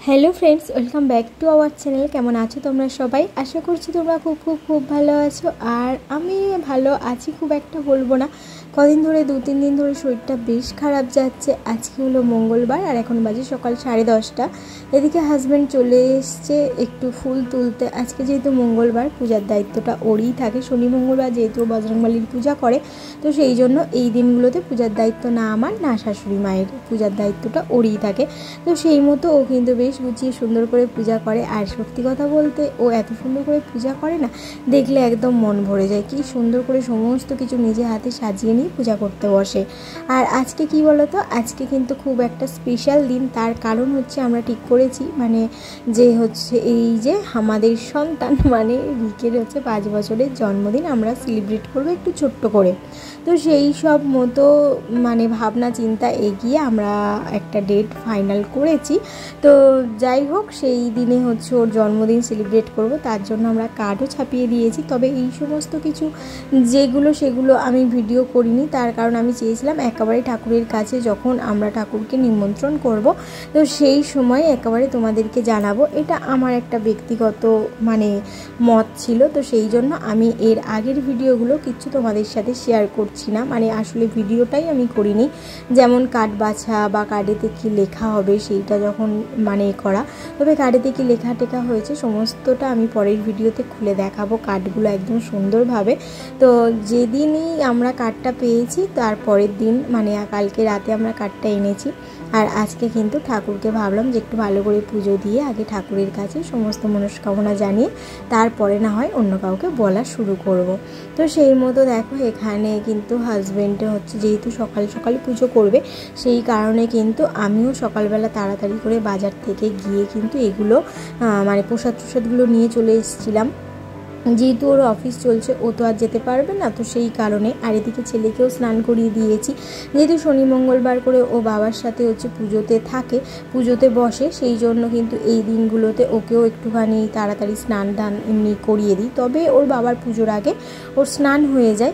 Hello friends, welcome back to our channel. কেমন আছো তোমরা সবাই? আশা করছি তোমরা খুব খুব খুব ভালো আছো। আর আমি ভালো আছি, খুব একটা বলবো না। কদিন ধরে 2-3 দিন ধরে শরীরটা বেশ খারাপ যাচ্ছে। আজকে হলো মঙ্গলবার আর এখন বাজে সকাল 10:30। এদিকে হাজব্যান্ড চলে এসছে একটু ফুল তুলতে। আজকে যেহেতু মঙ্গলবার, পূজার দায়িত্বটা ওরই থাকে। শনি মঙ্গলবার যেহেতু বজরংবলীর পূজা করে, তো সেই জন্য এই দিনগুলোতে পূজার দায়িত্ব না আমার, না শাশুড়ি মায়ের, পূজার দায়িত্বটা ওরই থাকে। তো সেই মতো ও কিন্তু বেশ গুছিয়ে সুন্দর করে পূজা করে। আর সত্যি কথা বলতে, ও এত সুন্দর করে পূজা করে না, দেখলে একদম মন ভরে যায়। কি সুন্দর করে সমস্ত কিছু নিজে হাতে সাজিয়ে নিয়ে পূজা করতে বসে। আর আজকে কি বলতো, আজকে কিন্তু খুব একটা স্পেশাল দিন। তার কারণ হচ্ছে আমরা ঠিক করেছি, যে হচ্ছে এই যে আমাদের সন্তান রিকের হচ্ছে 5 বছরের জন্মদিন আমরা সেলিব্রেট করবো একটু ছোট্ট করে। তো সেই সব মতো ভাবনা চিন্তা এগিয়ে আমরা একটা ডেট ফাইনাল করেছি। তো যাই হোক, সেই দিনে হচ্ছে ওর জন্মদিন সেলিব্রেট করব, তার জন্য আমরা কার্ডও ছাপিয়ে দিয়েছি। তবে এই সমস্ত কিছু সেগুলো আমি ভিডিও করিনি, তার কারণ আমি চেয়েছিলাম একেবারে ঠাকুরের কাছে যখন আমরা ঠাকুরকে নিমন্ত্রণ করব, তো সেই সময় একেবারে তোমাদেরকে জানাবো। এটা আমার একটা ব্যক্তিগত মত ছিল। তো সেই জন্য আমি এর আগের ভিডিওগুলো কিছু তোমাদের সাথে শেয়ার করছি না। আসলে ভিডিওটাই আমি করিনি, যেমন কার্ড বাছা বা কার্ডেতে কি লেখা হবে সেইটা যখন করা। তবে কার্ডেতে কি লেখা টেখা হয়েছে সমস্তটা আমি পরের ভিডিওতে খুলে দেখাবো, কার্ডগুলো একদম সুন্দরভাবে। তো যেদিনই আমরা কার্ডটা পেয়েছি তার পরের দিন কালকে রাতে আমরা কার্ডটা এনেছি। আর আজকে কিন্তু ঠাকুরকে ভাবলাম যে একটু ভালো করে পুজো দিয়ে আগে ঠাকুরের কাছে সমস্ত মনস্কামনা জানিয়ে তারপরে না হয় অন্য কাউকে বলা শুরু করব। তো সেই মতো দেখো, এখানে কিন্তু হাজব্যান্ডে হচ্ছে যেহেতু সকাল সকাল পুজো করবে, সেই কারণে কিন্তু আমিও সকালবেলা তাড়াতাড়ি করে বাজার থেকে গিয়ে কিন্তু এগুলো প্রসাদগুলো নিয়ে চলে এসেছিলাম। যেহেতু ওর অফিস চলছে, ও তো আর যেতে পারবে না, তো সেই কারণে। আর এদিকে ছেলেকেও স্নান করিয়ে দিয়েছি, যেহেতু শনি মঙ্গলবার করে ও বাবার সাথে হচ্ছে পুজোতে থাকে, পুজোতে বসে, সেই জন্য কিন্তু এই দিনগুলোতে ওকেও একটুখানি তাড়াতাড়ি স্নান দান এমনি করিয়ে দিই। তবে ওর বাবার পুজোর আগে ওর স্নান হয়ে যায়।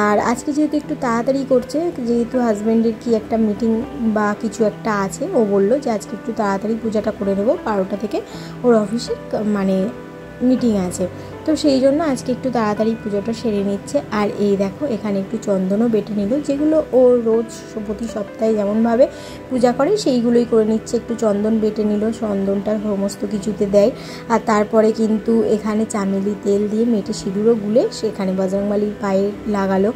আর আজকে যেহেতু একটু তাড়াতাড়ি করছে, যেহেতু হাজব্যান্ডের কি একটা মিটিং বা কিছু একটা আছে, ও বললো যে আজকে একটু তাড়াতাড়ি পূজাটা করে নেবো, 12টা থেকে ওর অফিসে মিটিং আছে। তো সেই জন্য আজকে একটু তাড়াতাড়ি পুজোটা সেরে নিচ্ছে। আর এই দেখো, এখানে একটু চন্দনও বেটে নিল, যেগুলো ও রোজ প্রতি সপ্তাহে যেমনভাবে পূজা করে সেইগুলোই করে নিচ্ছে। একটু চন্দন বেটে নিল, চন্দনটা সমস্ত কিছুতে দেয়। আর তারপরে কিন্তু এখানে চামেলি তেল দিয়ে মেটে সিঁদুরও গুলে সেখানে বজরংবলীর পায়ে লাগালো।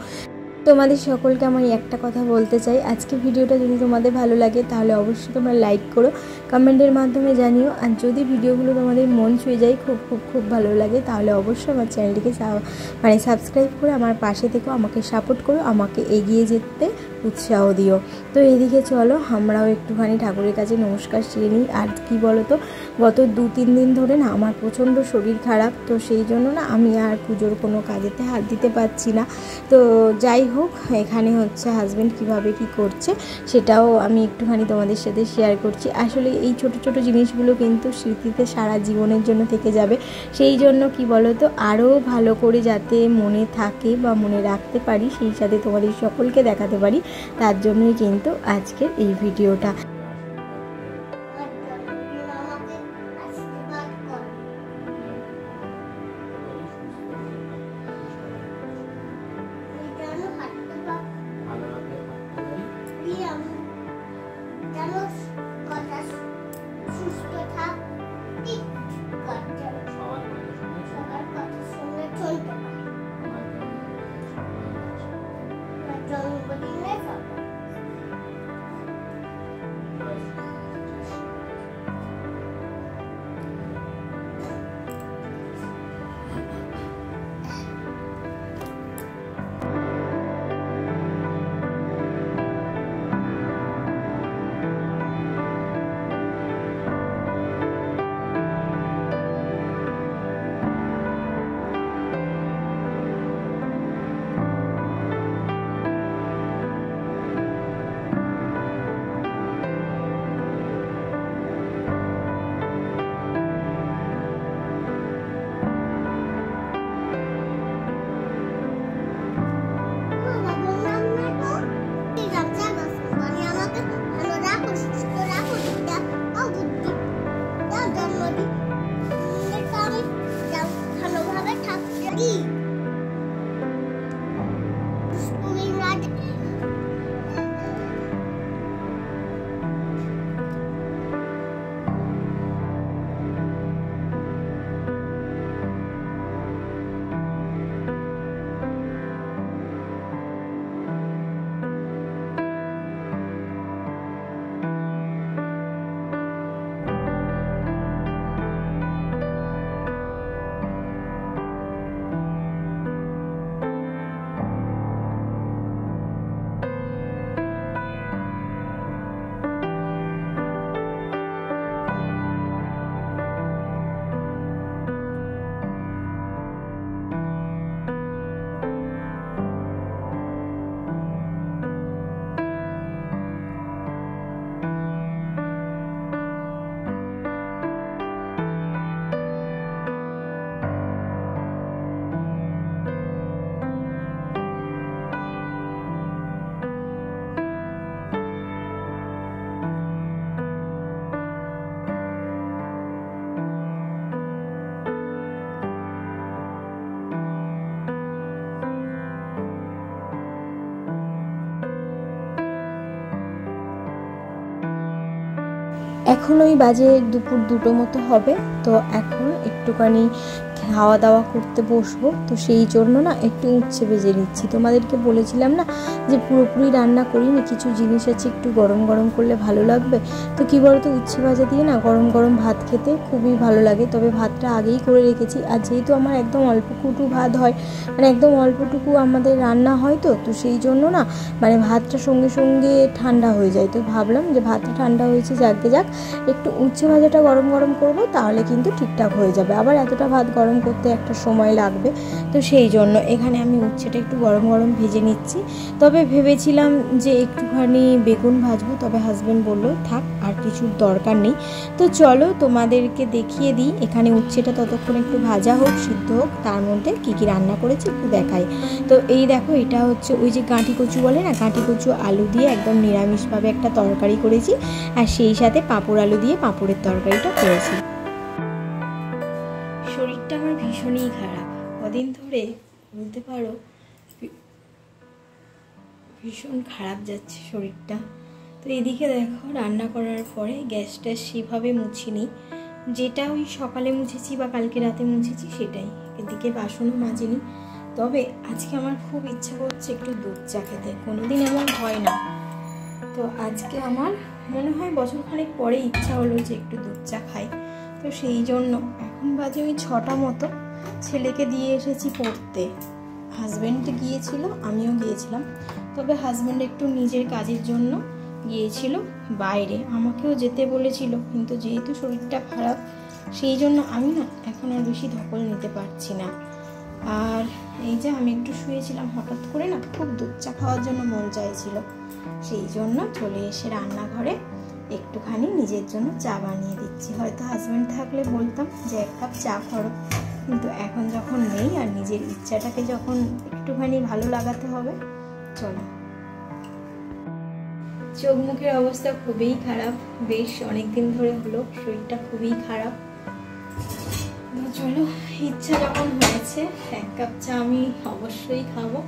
তোমাদের সকলকে আমি একটা কথা বলতে চাই, আজকে ভিডিওটা যদি তোমাদের ভালো লাগে তাহলে অবশ্যই তোমরা লাইক করো, কমেন্টের মাধ্যমে জানিও। আর যদি ভিডিওগুলো তোমাদের মন ছুঁয়ে যায়, খুব খুব খুব ভালো লাগে, তাহলে অবশ্যই আমার চ্যানেলটিকে সাবস্ক্রাইব করে আমার পাশে থেকো, আমাকে সাপোর্ট করো, আমাকে এগিয়ে যেতে উৎসাহ দিও। তো এদিকে চলো আমরাও একটুখানি ঠাকুরের কাছে নমস্কার সেরে নিই। আর কি বলো তো, গত 2-3 দিন ধরে না আমার প্রচণ্ড শরীর খারাপ, তো সেই জন্য না আমি আর পুজোর কোনো কাজেতে হাত দিতে পারছি না। তো যাই হোক, এখানে হচ্ছে হাজব্যান্ড কিভাবে কি করছে সেটাও আমি একটুখানি তোমাদের সাথে শেয়ার করছি। আসলে এই ছোট ছোট জিনিসগুলো কিন্তু স্মৃতিতে সারা জীবনের জন্য থেকে যাবে। সেই জন্য কি বলো তো, আরও ভালো করে যাতে মনে থাকে বা মনে রাখতে পারি, সেই সাথে তোমাদের সকলকে দেখাতে পারি, তার জন্যই কিন্তু আজকের এই ভিডিওটা। এখন ওই বাজে দুপুর 2টো মতো হবে। তো এখন একটুখানি খাওয়া দাওয়া করতে বসবো। তো সেই জন্য না একটু উচ্ছে ভেজে নিচ্ছি। তোমাদেরকে বলেছিলাম না যে পুরোপুরি রান্না করিনি, কিছু জিনিস আছে একটু গরম গরম করলে ভালো লাগবে। তো কী বলতো, উচ্ছে ভাজা দিয়ে না গরম গরম ভাত খেতে খুবই ভালো লাগে। তবে ভাতটা আগেই করে রেখেছি, আর যেহেতু আমার একদম অল্পটুকু ভাত হয়, মানে একদম অল্পটুকু আমাদের রান্না হয়, তো সেই জন্য না মানে ভাতটা সঙ্গে সঙ্গে ঠান্ডা হয়ে যায়। তো ভাবলাম যে ভাতটা ঠান্ডা হয়েছে, যাক একটু উচ্ছে ভাজাটা গরম গরম করব, তাহলে কিন্তু ঠিকঠাক হয়ে যাবে। আবার এতটা ভাত গরম করতে একটা সময় লাগবে। তো সেই জন্য এখানে আমি উচ্ছেটা একটু গরম গরম ভেজে নিচ্ছি। তবে ভেবেছিলাম যে একটুখানি বেগুন ভাজবো, তবে হাজব্যান্ড বললো থাক, আর কিছুর দরকার নেই। তো চলো তোমাদেরকে দেখিয়ে দিই। এখানে উচ্ছেটা ততক্ষণ একটু ভাজা হোক, সিদ্ধ হোক, তার মধ্যে কী কী রান্না করেছি একটু দেখাই। তো এই দেখো, এটা হচ্ছে ওই যে গাঁটি কচু বলে না, গাঁটি কচু আলু দিয়ে একদম নিরামিষভাবে একটা তরকারি করেছি, আর সেই সাথে পাঁপড় আলু দিয়ে পাঁপড়ের তরকারিটা করেছি। শরীরটা আমার ভীষণই খারাপ, কদিন ধরে বলতে পারো ভীষণ খারাপ যাচ্ছে শরীরটা। তো এদিকে দেখো, রান্না করার পরে গ্যাসটা সেভাবে মুছিনি, যেটা ওই সকালে মুছেছি বা কালকে রাতে মুছেছি সেটাই। এদিকে বাসনও মাজিনি। তবে আজকে আমার খুব ইচ্ছা করছে একটু দুধ চা খেতে, কোনোদিন এমন হয় না। তো আজকে আমার মনে হয় বছরখানেক পরে ইচ্ছা হলো যে একটু দুধ চা খাই। তো সেই জন্য এখন বাজে ওই 6টা মতো, ছেলেকে দিয়ে এসেছি পড়তে। হাজব্যান্ড গিয়েছিল, আমিও গিয়েছিলাম। তবে হাজব্যান্ড একটু নিজের কাজের জন্য গিয়েছিল বাইরে, আমাকেও যেতে বলেছিল, কিন্তু যেহেতু শরীরটা খারাপ সেই জন্য আমি না এখন আর বেশি ধকল নিতে পারছি না। আর এই যে আমি একটু শুয়েছিলাম, হঠাৎ করে না খুব দুধ চা খাওয়ার জন্য মন চাইছিল। সেই জন্য চলে এসে রান্নাঘরে একটুখানি নিজের জন্য চা বানিয়ে দিচ্ছি। হয়তো হাজব্যান্ড থাকলে বলতাম যে 1 কাপ চা করো, কিন্তু এখন যখন নেই আর নিজের ইচ্ছাটাকে যখন একটুখানি ভালো লাগাতে হবে, চলো। চোখ মুখের অবস্থা খুবই খারাপ, বেশ অনেকদিন ধরে হলো, শরীরটা খুবই খারাপ। তো চলো, ইচ্ছা যখন হয়েছে 1 কাপ চা আমি অবশ্যই খাবো।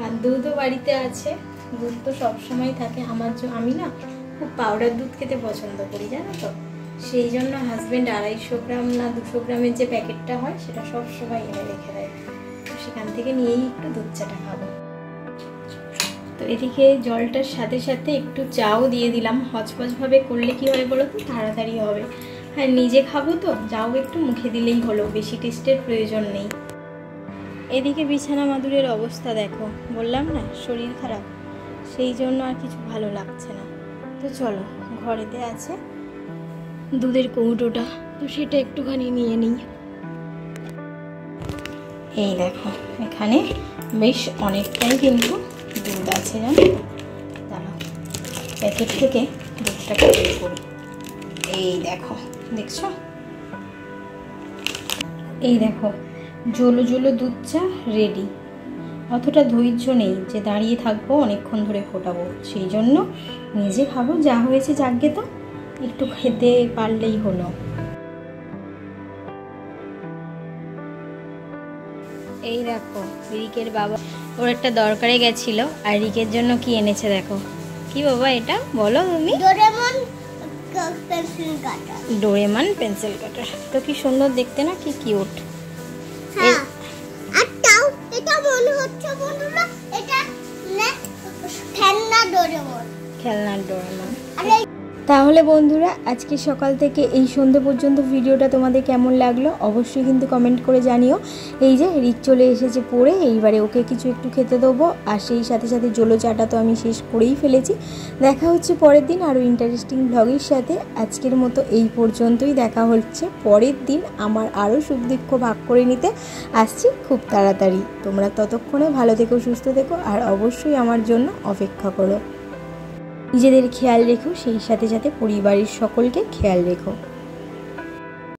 আর দুধও বাড়িতে আছে, দুধ তো সবসময় থাকে আমার। আমি না খুব পাউডার দুধ খেতে পছন্দ করি, জানো তো। সেই জন্য হাজব্যান্ড 250 গ্রাম না 200 গ্রামের যে প্যাকেটটা হয় সেটা সবসময় এনে রেখে দেয়। তো সেখান থেকে নিয়েই একটু দুধ চাটা খাবো। তো এদিকে জলটার সাথে সাথে একটু চাও দিয়ে দিলাম। হচপচভাবে করলে কি হয় বলো তো, তাড়াতাড়ি হবে। হ্যাঁ, নিজে খাবো তো যাও একটু মুখে দিলেই হলো, বেশি টেস্টের প্রয়োজন নেই। এদিকে বিছানা মাদুরের অবস্থা দেখো, বললাম না শরীর খারাপ, সেই জন্য আর কিছু ভালো লাগছে না। তো চলো, ঘরেতে আছে দুধের কৌটোটা, তো সেটা একটুখানি নিয়ে নিই। এই দেখো, এখানে বেশ অনেকটাই কিন্তু দুধ আছে, জানো তো। দাঁড়াও, প্যাকেট থেকে দুধটাকে বের করি। এই দেখো, দেখছো, এই দেখো জলো জলো দুধ চা রেডি। অতটা ধৈর্য নেই যে দাঁড়িয়ে থাকবো অনেকক্ষণ ধরে ফোটাবো, সেই জন্য নিজে খাবো, যা হয়েছে যাকগে, তো একটু খেতে পারলেই হলো। এই দেখো, রিকের বাবা ওর একটা দরকারে গেছিল, আর রিকের জন্য কি এনেছে দেখো। কি বাবা এটা, বলো তুমি? ডোরেমন পেন্সিল কাটার। তো কি সুন্দর দেখতে না, কি কিউট। খেলনার ডোরেমন। তাহলে বন্ধুরা, আজকে সকাল থেকে এই সন্ধ্যে পর্যন্ত ভিডিওটা তোমাদের কেমন লাগলো অবশ্যই কিন্তু কমেন্ট করে জানিও। এই যে রিক চলে এসেছে পড়ে, এইবারে ওকে কিছু একটু খেতে দেবো, আর সেই সাথে সাথে জলো চাটা তো আমি শেষ করেই ফেলেছি। দেখা হচ্ছে পরের দিন আরও ইন্টারেস্টিং ব্লগের সাথে। আজকের মতো এই পর্যন্তই, দেখা হচ্ছে পরের দিন আমার আরও সুখ দুঃখ ভাগ করে নিতে আসছি খুব তাড়াতাড়ি। তোমরা ততক্ষণে ভালো থেকো, সুস্থ থেকো, আর অবশ্যই আমার জন্য অপেক্ষা করো। নিজেদের খেয়াল রেখো, সেই সাথে সাথে পরিবারের সকলকে খেয়াল রেখো।